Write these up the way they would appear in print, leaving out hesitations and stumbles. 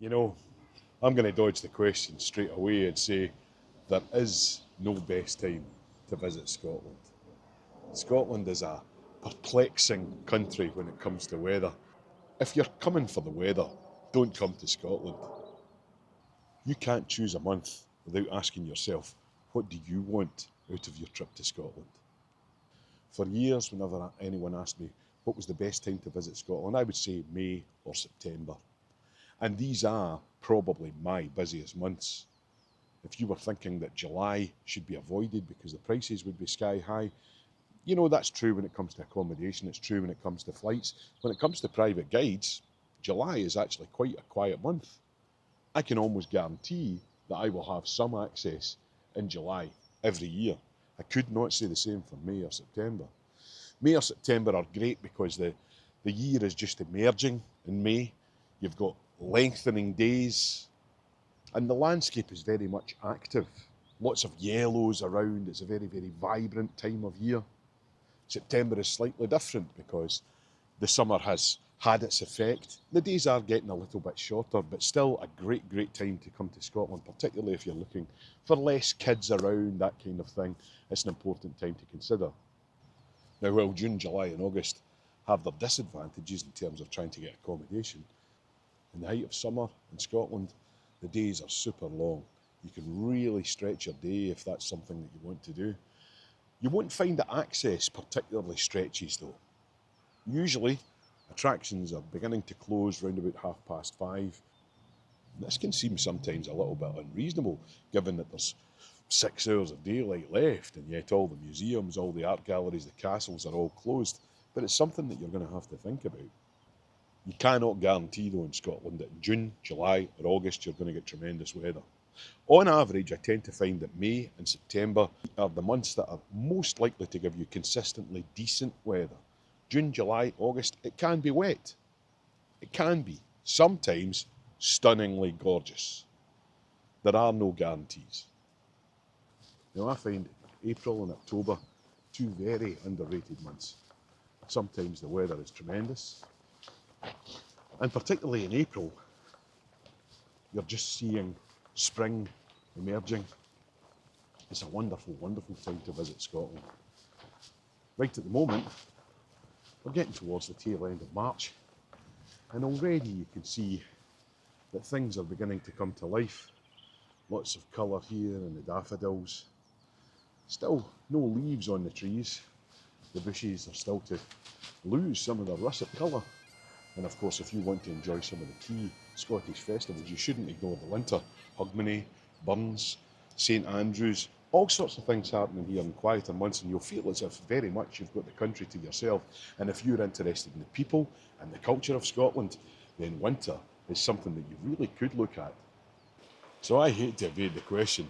You know, I'm going to dodge the question straight away and say there is no best time to visit Scotland. Scotland is a perplexing country when it comes to weather. If you're coming for the weather, don't come to Scotland. You can't choose a month without asking yourself, what do you want out of your trip to Scotland? For years, whenever anyone asked me what was the best time to visit Scotland, I would say May or September. And these are probably my busiest months. If you were thinking that July should be avoided because the prices would be sky high, you know, that's true when it comes to accommodation, it's true when it comes to flights. When it comes to private guides, July is actually quite a quiet month. I can almost guarantee that I will have some access in July every year. I could not say the same for May or September. May or September are great because the year is just emerging in May. You've got lengthening days, and the landscape is very much active. Lots of yellows around. It's a very, very vibrant time of year. September is slightly different because the summer has had its effect. The days are getting a little bit shorter, but still a great, great time to come to Scotland, particularly if you're looking for less kids around, that kind of thing. It's an important time to consider. Now, while June, July, and August have their disadvantages in terms of trying to get accommodation, in the height of summer in Scotland, the days are super long. You can really stretch your day if that's something that you want to do. You won't find that access particularly stretches though. Usually, attractions are beginning to close round about 5:30. This can seem sometimes a little bit unreasonable, given that there's 6 hours of daylight left, and yet all the museums, all the art galleries, the castles are all closed. But it's something that you're going to have to think about. You cannot guarantee, though, in Scotland that in June, July, or August you're going to get tremendous weather. On average, I tend to find that May and September are the months that are most likely to give you consistently decent weather. June, July, August, it can be wet. It can be. Sometimes stunningly gorgeous. There are no guarantees. Now, I find April and October two very underrated months. Sometimes the weather is tremendous, and particularly in April, you're just seeing spring emerging. It's a wonderful, wonderful time to visit Scotland. Right at the moment, we're getting towards the tail end of March, and already you can see that things are beginning to come to life. Lots of colour here in the daffodils. Still no leaves on the trees. The bushes are still to lose some of their russet colour. And of course, if you want to enjoy some of the key Scottish festivals, you shouldn't ignore the winter. Hogmanay, Burns, St Andrews, all sorts of things happening here in quieter months, and you'll feel as if very much you've got the country to yourself. And if you're interested in the people and the culture of Scotland, then winter is something that you really could look at. So I hate to evade the question,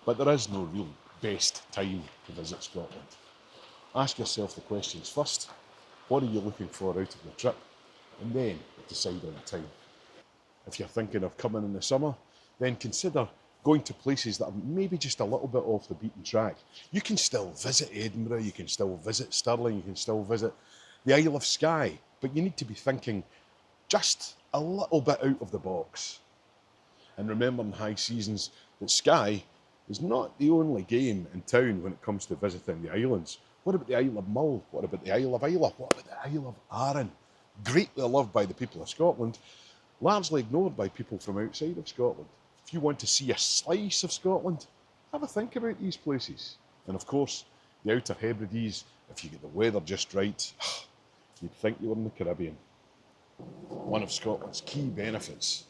but there is no real best time to visit Scotland. Ask yourself the questions first. What are you looking for out of your trip? And then decide on a time. If you're thinking of coming in the summer, then consider going to places that are maybe just a little bit off the beaten track. You can still visit Edinburgh, you can still visit Stirling, you can still visit the Isle of Skye, but you need to be thinking just a little bit out of the box. And remember in high seasons that Skye is not the only game in town when it comes to visiting the islands. What about the Isle of Mull? What about the Isle of Islay? What about the Isle of Arran? Greatly loved by the people of Scotland, largely ignored by people from outside of Scotland. If you want to see a slice of Scotland, have a think about these places. And of course, the Outer Hebrides, if you get the weather just right, you'd think you were in the Caribbean. One of Scotland's key benefits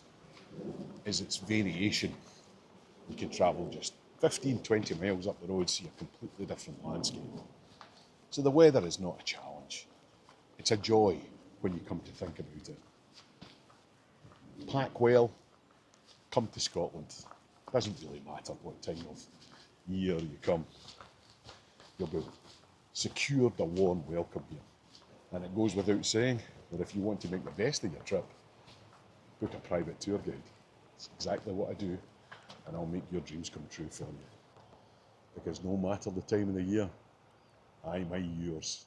is its variation. You can travel just 15, 20 miles up the road, see a completely different landscape. So the weather is not a challenge. It's a joy when you come to think about it. Pack well, come to Scotland. Doesn't really matter what time of year you come. You'll be secured a warm welcome here. And it goes without saying that if you want to make the best of your trip, book a private tour guide. It's exactly what I do, and I'll make your dreams come true for you. Because no matter the time of the year, I'm yours.